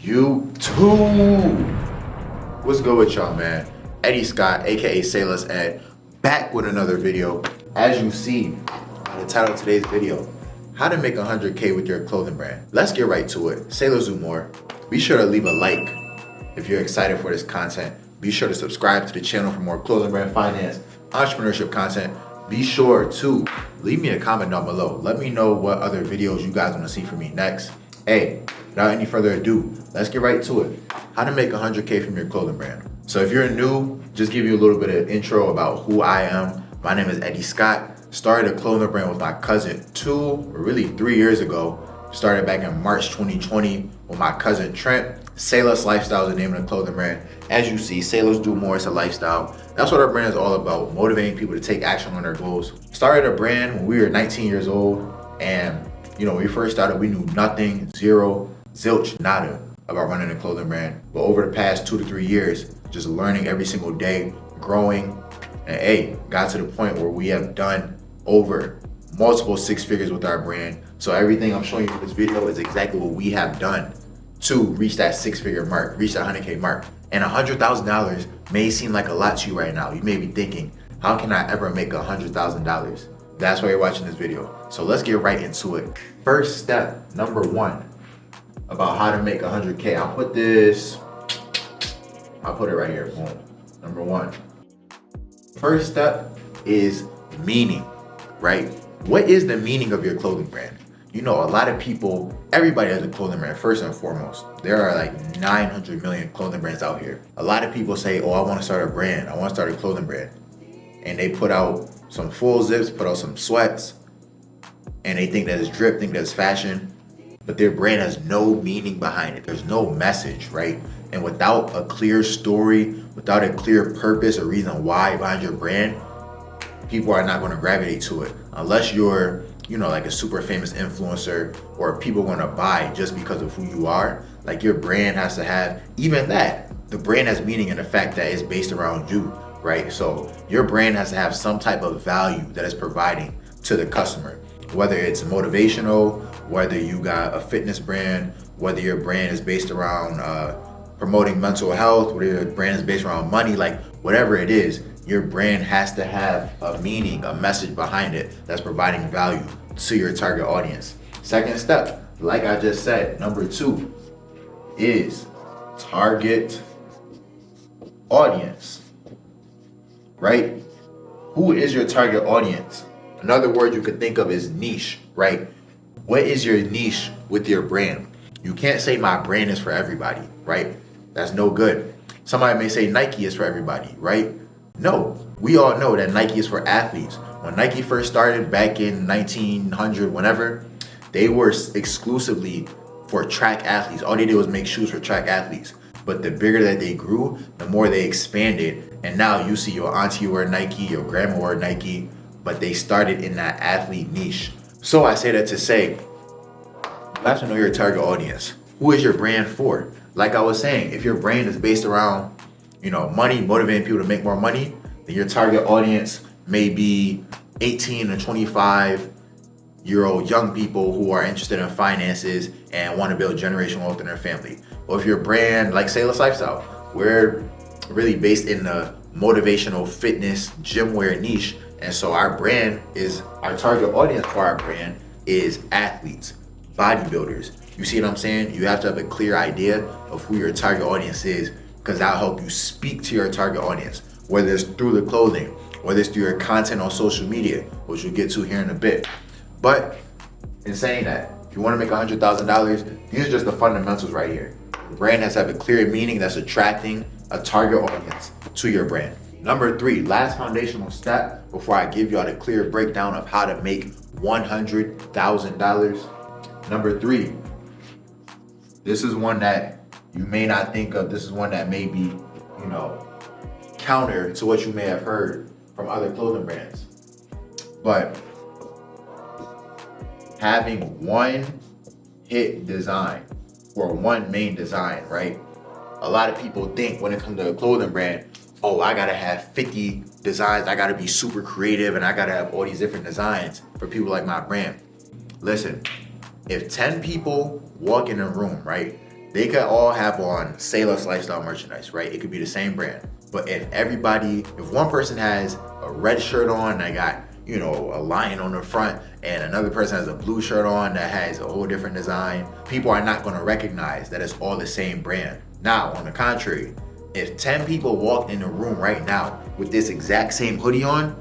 YouTube. What's good with y'all, man? Eddie Scott, aka Sailor's Ed, back with another video. As you see by the title of today's video, how to make 100K with your clothing brand. Let's get right to it. Sailors do more. Be sure to leave a like if you're excited for this content. Be sure to subscribe to the channel for more clothing brand finance, entrepreneurship content. Be sure to leave me a comment down below. Let me know what other videos you guys want to see from me next. Hey, without any further ado, let's get right to it. How to make 100K from your clothing brand. So if you're new, just give you a little bit of intro about who I am. My name is Eddie Scott. Started a clothing brand with my cousin 3 years ago. Started back in March 2020 with my cousin Trent. Sailor's Lifestyle is the name of the clothing brand. As you see, Sailors Do More, it's a lifestyle. That's what our brand is all about, motivating people to take action on their goals. Started a brand when we were 19 years old, and when we first started, we knew nothing, zero, zilch, nada about running a clothing brand. But over the past 2 to 3 years, just learning every single day, growing, and got to the point where we have done over multiple 6 figures with our brand. So everything I'm showing you in this video is exactly what we have done to reach that 6-figure mark, reach that 100K mark. And $100,000 may seem like a lot to you right now. You may be thinking, how can I ever make $100,000? That's why you're watching this video. So let's get right into it. First step, number 1, about how to make 100K. I'll put it right here, boom. Number 1. First step is meaning, right? What is the meaning of your clothing brand? A lot of people, everybody has a clothing brand, first and foremost. There are like 900 million clothing brands out here. A lot of people say, oh, I want to start a brand. I want to start a clothing brand. And they put out some full zips, put out some sweats, and they think that it's drip, think that's fashion, but their brand has no meaning behind it. There's no message, right? And without a clear story, without a clear purpose or reason why behind your brand, people are not going to gravitate to it. Unless you're, like a super famous influencer, or people going to buy just because of who you are. Like, your brand has to have, even that, the brand has meaning in the fact that it's based around you, right? So your brand has to have some type of value that it's providing to the customer. Whether it's motivational, whether you got a fitness brand, whether your brand is based around promoting mental health, whether your brand is based around money, like whatever it is, your brand has to have a meaning, a message behind it that's providing value to your target audience. Second step, like I just said, number 2 is target audience, right? Who is your target audience? Another word you could think of is niche, right? What is your niche with your brand? You can't say my brand is for everybody, right? That's no good. Somebody may say Nike is for everybody, right? No, we all know that Nike is for athletes. When Nike first started back in 1900, whenever, they were exclusively for track athletes. All they did was make shoes for track athletes. But the bigger that they grew, the more they expanded. And now you see your auntie wear Nike, your grandma wear Nike, but they started in that athlete niche. So I say that to say, you have to know your target audience. Who is your brand for? Like I was saying, if your brand is based around, money, motivating people to make more money, then your target audience may be 18 to 25-year-old young people who are interested in finances and want to build generational wealth in their family. Or if your brand, like Sailor's Lifestyle, we're really based in the motivational fitness gym wear niche. And so our target audience for our brand is athletes, bodybuilders. You see what I'm saying? You have to have a clear idea of who your target audience is, because that'll help you speak to your target audience, whether it's through the clothing, whether it's through your content on social media, which we'll get to here in a bit. But in saying that, if you want to make $100,000, these are just the fundamentals right here. The brand has to have a clear meaning that's attracting a target audience to your brand. Number 3, last foundational step before I give y'all the clear breakdown of how to make $100,000. Number 3, this is one that you may not think of. This is one that may be, counter to what you may have heard from other clothing brands. But having one hit design or one main design, right? A lot of people think when it comes to a clothing brand, oh, I gotta have 50 designs, I gotta be super creative, and I gotta have all these different designs for people like my brand. Listen, if 10 people walk in a room, right, They could all have on Say Less lifestyle merchandise, right? It could be the same brand. But if one person has a red shirt on that got, a lion on the front, and another person has a blue shirt on that has a whole different design, people are not gonna recognize that it's all the same brand. Now, on the contrary, if 10 people walk in the room right now with this exact same hoodie on,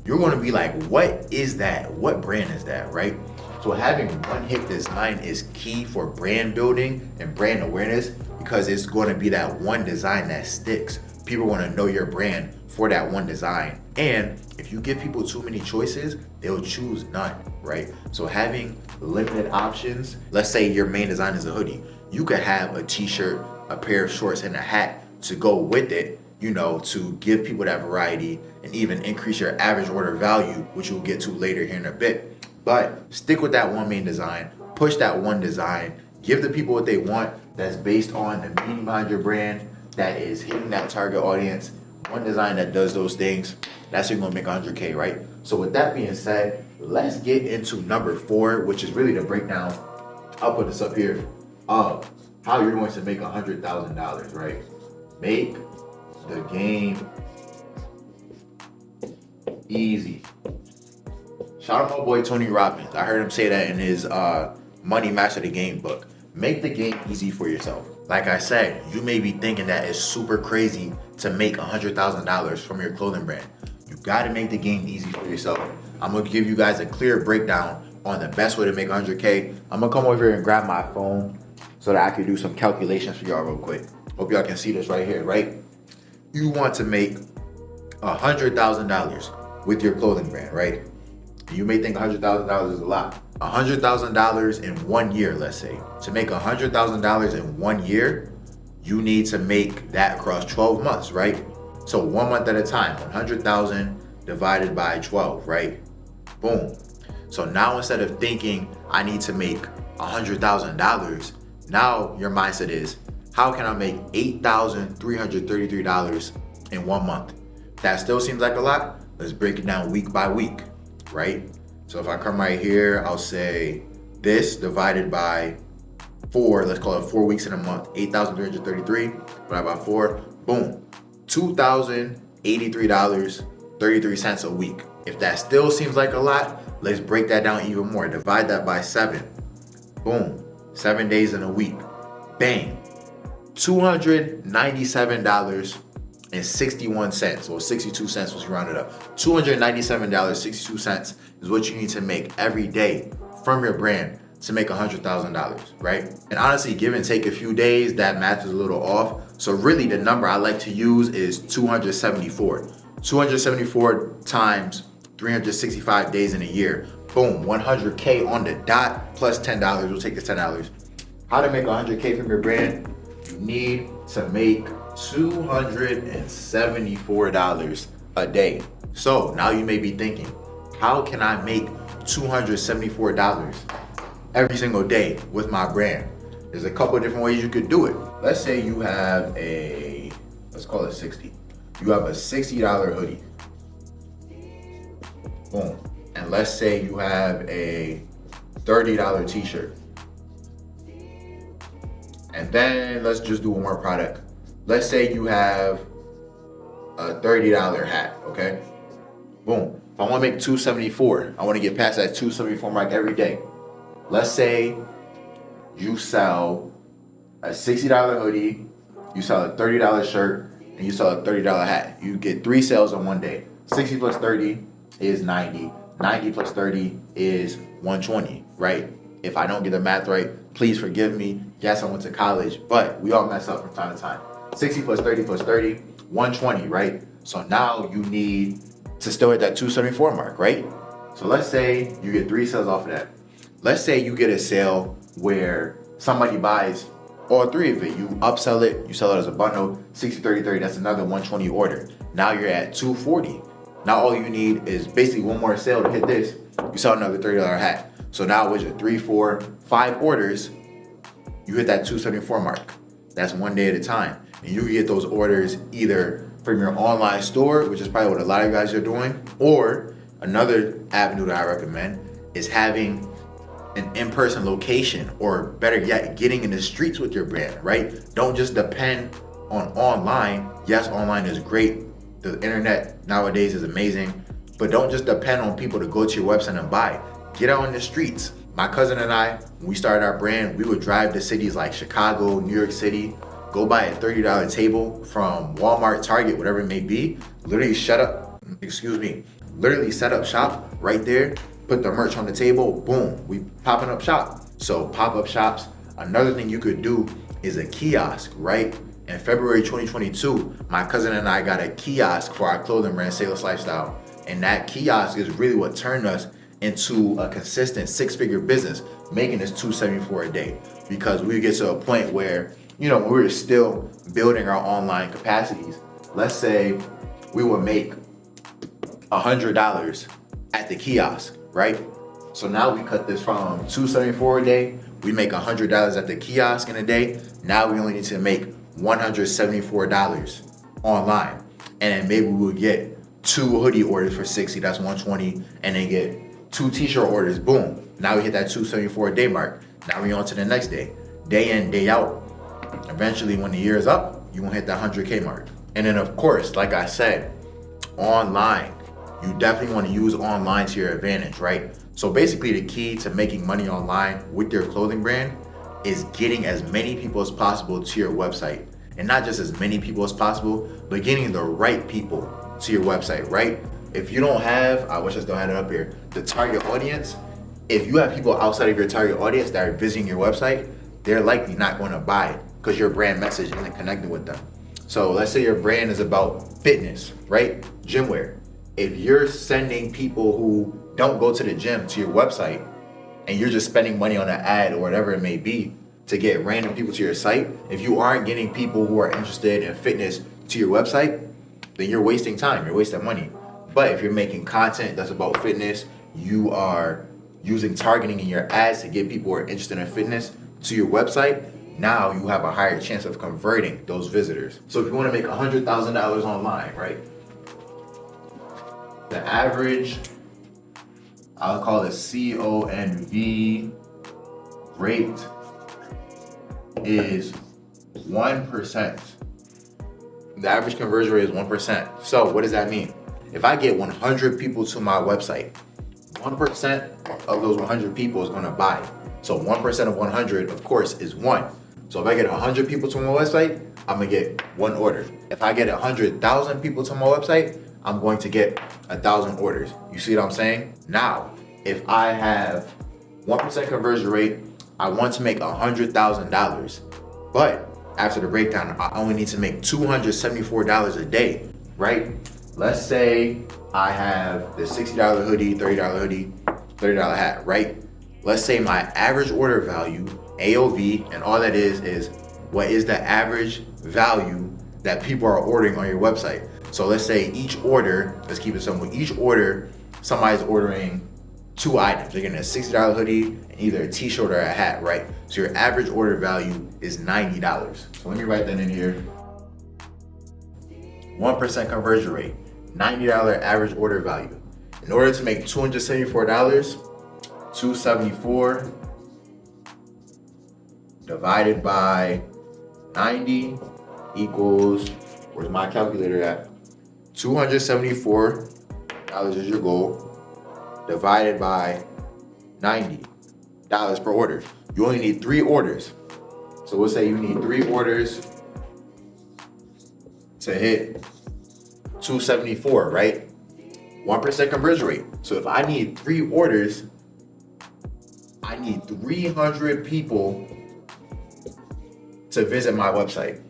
you're gonna be like, what is that? What brand is that, right? So having one hit design is key for brand building and brand awareness, because it's gonna be that one design that sticks. People wanna know your brand for that one design. And if you give people too many choices, they'll choose none, right? So having limited options, let's say your main design is a hoodie. You could have a t-shirt, a pair of shorts, and a hat to go with it, to give people that variety and even increase your average order value, which we'll get to later here in a bit. But stick with that one main design, push that one design, give the people what they want that's based on the meaning behind your brand, that is hitting that target audience. One design that does those things, that's how you're gonna make 100K, right? So with that being said, let's get into number 4, which is really the breakdown. I'll put this up here of how you're going to make $100,000, right? Make the game easy. Shout out my boy Tony Robbins. I heard him say that in his Money Master the Game book. Make the game easy for yourself. Like I said, you may be thinking that it's super crazy to make $100,000 from your clothing brand. You gotta make the game easy for yourself. I'm gonna give you guys a clear breakdown on the best way to make 100K. I'm gonna come over here and grab my phone so that I can do some calculations for y'all real quick. Hope y'all can see this right here, right? You want to make $100,000 with your clothing brand, right? You may think $100,000 is a lot. $100,000 in 1 year, let's say. To make $100,000 in 1 year, you need to make that across 12 months, right? So 1 month at a time, 100,000 divided by 12, right? Boom. So now instead of thinking I need to make $100,000, now your mindset is, how can I make $8,333 in 1 month? That still seems like a lot. Let's break it down week by week, right? So if I come right here, I'll say this divided by 4, let's call it 4 weeks in a month, 8,333 divided by 4, boom, $2,083.33 a week. If that still seems like a lot, let's break that down even more. Divide that by 7, boom, 7 days in a week, bang, $297.61, or 62 cents was rounded up. $297.62 is what you need to make every day from your brand to make $100,000, right? And honestly, give and take a few days, that math is a little off. So really the number I like to use is 274. 274 times 365 days in a year. Boom, 100K on the dot, plus $10. We'll take the $10. How to make 100K from your brand? You need to make $274 a day. So now you may be thinking, how can I make $274 every single day with my brand? There's a couple of different ways you could do it. Let's say you have let's call it 60. You have a $60 hoodie. Boom. And let's say you have a $30 t-shirt. And then let's just do one more product. Let's say you have a $30 hat, okay? Boom. If I want to make $274, I want to get past that $274 mark every day. Let's say you sell a $60 hoodie, you sell a $30 shirt, and you sell a $30 hat. You get 3 sales on one day. 60 plus 30 is 90. 90 plus 30 is 120, right? If I don't get the math right, please forgive me. Yes, I went to college, but we all mess up from time to time. 60 plus 30 plus 30, 120, right? So now you need to still hit that 274 mark, right? So let's say you get 3 sales off of that. Let's say you get a sale where somebody buys all 3 of it. You upsell it, you sell it as a bundle, 60, 30, 30, that's another 120 order. Now you're at 240. Now all you need is basically one more sale to hit this. You sell another $30 hat. So now with your 3, 4, 5 orders, you hit that 274 mark. That's one day at a time. And you can get those orders either from your online store, which is probably what a lot of you guys are doing, or another avenue that I recommend is having an in-person location, or better yet, getting in the streets with your brand, right? Don't just depend on online. Yes, online is great. The internet nowadays is amazing, but don't just depend on people to go to your website and buy. Get out in the streets. My cousin and I, when we started our brand, we would drive to cities like Chicago, New York City, go buy a $30 table from Walmart, Target, whatever it may be, literally set up shop right there, put the merch on the table, boom, we popping up shop. So pop-up shops. Another thing you could do is a kiosk, right? In February 2022, my cousin and I got a kiosk for our clothing brand, Sailor's Lifestyle. And that kiosk is really what turned us into a consistent 6-figure business, making us $274 a day. Because we get to a point where, we were still building our online capacities. Let's say we would make $100 at the kiosk, right? So now we cut this from $274 a day, we make $100 at the kiosk in a day. Now we only need to make $174 online. And then maybe we'll get 2 hoodie orders for $60, that's $120, and then get 2 t-shirt orders, boom. Now we hit that $274 a day mark. Now we on to the next day. Day in, day out. Eventually when the year is up, you won't hit that 100K mark. And then of course, like I said, online. You definitely want to use online to your advantage, right? So basically the key to making money online with your clothing brand is getting as many people as possible to your website. And not just as many people as possible, but getting the right people to your website, right? If you don't have, I wish I still had it up here, the target audience, if you have people outside of your target audience that are visiting your website, they're likely not going to buy because your brand message isn't connected with them. So let's say your brand is about fitness, right? Gym wear. If you're sending people who don't go to the gym to your website and you're just spending money on an ad or whatever it may be to get random people to your site, if you aren't getting people who are interested in fitness to your website, then you're wasting time, you're wasting money. But if you're making content that's about fitness, you are using targeting in your ads to get people who are interested in fitness to your website, now you have a higher chance of converting those visitors. So if you want to make $100,000 online, right? The average, I'll call it CONV rate is 1%. The average conversion rate is 1%. So what does that mean? If I get 100 people to my website, 1% of those 100 people is going to buy. So 1% of 100, of course, is 1. So if I get 100 people to my website, I'm going to get 1 order. If I get 100,000 people to my website, I'm going to get 1,000 orders. You see what I'm saying? Now, if I have 1% conversion rate, I want to make $100,000. But after the breakdown, I only need to make $274 a day, right? Let's say I have the $60 hoodie, $30 hoodie, $30 hat, right? Let's say my average order value, AOV, and all that is what is the average value that people are ordering on your website. So let's say each order, let's keep it simple, each order, somebody's ordering 2 items. They're getting a $60 hoodie and either a t-shirt or a hat, right? So your average order value is $90. So let me write that in here. 1% conversion rate, $90 average order value. In order to make $274, 274 divided by 90 equals, where's my calculator at? $274 is your goal, divided by $90 per order. You only need 3 orders. So we'll say you need 3 orders to hit 274, right? 1% conversion rate. So if I need 3 orders, I need 300 people to visit my website.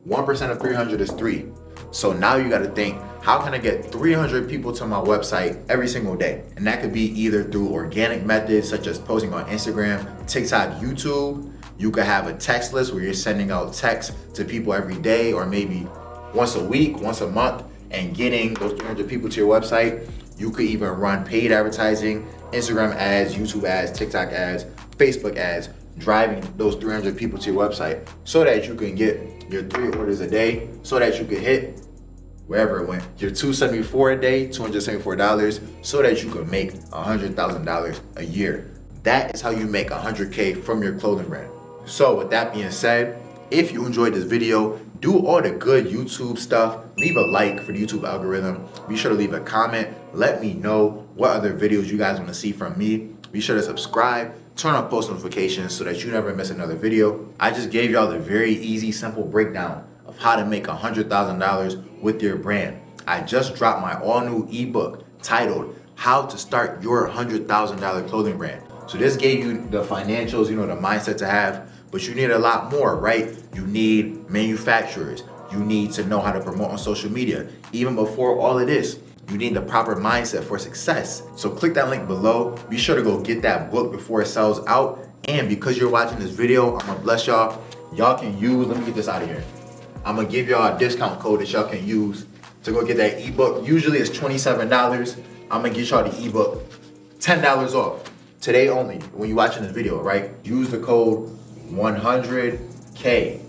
1% of 300 is 3. So now you got to think, how can I get 300 people to my website every single day? And that could be either through organic methods such as posting on Instagram, TikTok, YouTube. You could have a text list where you're sending out texts to people every day, or maybe once a week, once a month, and getting those 300 people to your website. You could even run paid advertising, Instagram ads, YouTube ads, TikTok ads, Facebook ads, driving those 300 people to your website so that you can get your 3 orders a day, so that you can hit wherever it went, your $274 a day, $274, so that you can make $100,000 a year. That is how you make 100K from your clothing brand. So with that being said, if you enjoyed this video, do all the good YouTube stuff. Leave a like for the YouTube algorithm. Be sure to leave a comment. Let me know what other videos you guys want to see from me. Be sure to subscribe, turn on post notifications so that you never miss another video. I just gave y'all the very easy, simple breakdown of how to make $100,000 with your brand. I just dropped my all new ebook titled How to Start Your $100,000 Clothing Brand. So this gave you the financials, the mindset to have, but you need a lot more, right? You need manufacturers. You need to know how to promote on social media. Even before all of this, you need the proper mindset for success. So click that link below. Be sure to go get that book before it sells out. And because you're watching this video, I'm gonna bless y'all. Y'all can use, let me get this out of here. I'm gonna give y'all a discount code that y'all can use to go get that ebook. Usually it's $27. I'm gonna get y'all the ebook $10 off. Today only, when you're watching this video, right? Use the code 100K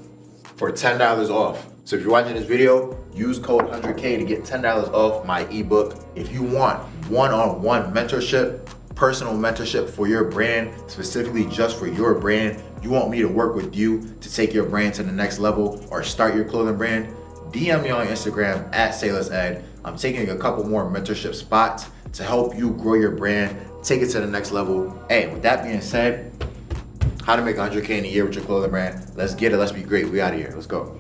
for $10 off. So if you're watching this video, use code 100K to get $10 off my ebook. If you want one-on-one mentorship, personal mentorship for your brand, specifically just for your brand, you want me to work with you to take your brand to the next level or start your clothing brand, DM me on Instagram @SayLessEd. I'm taking a couple more mentorship spots to help you grow your brand, take it to the next level. Hey, with that being said, how to make 100K in a year with your clothing brand. Let's get it, let's be great. We out of here, let's go.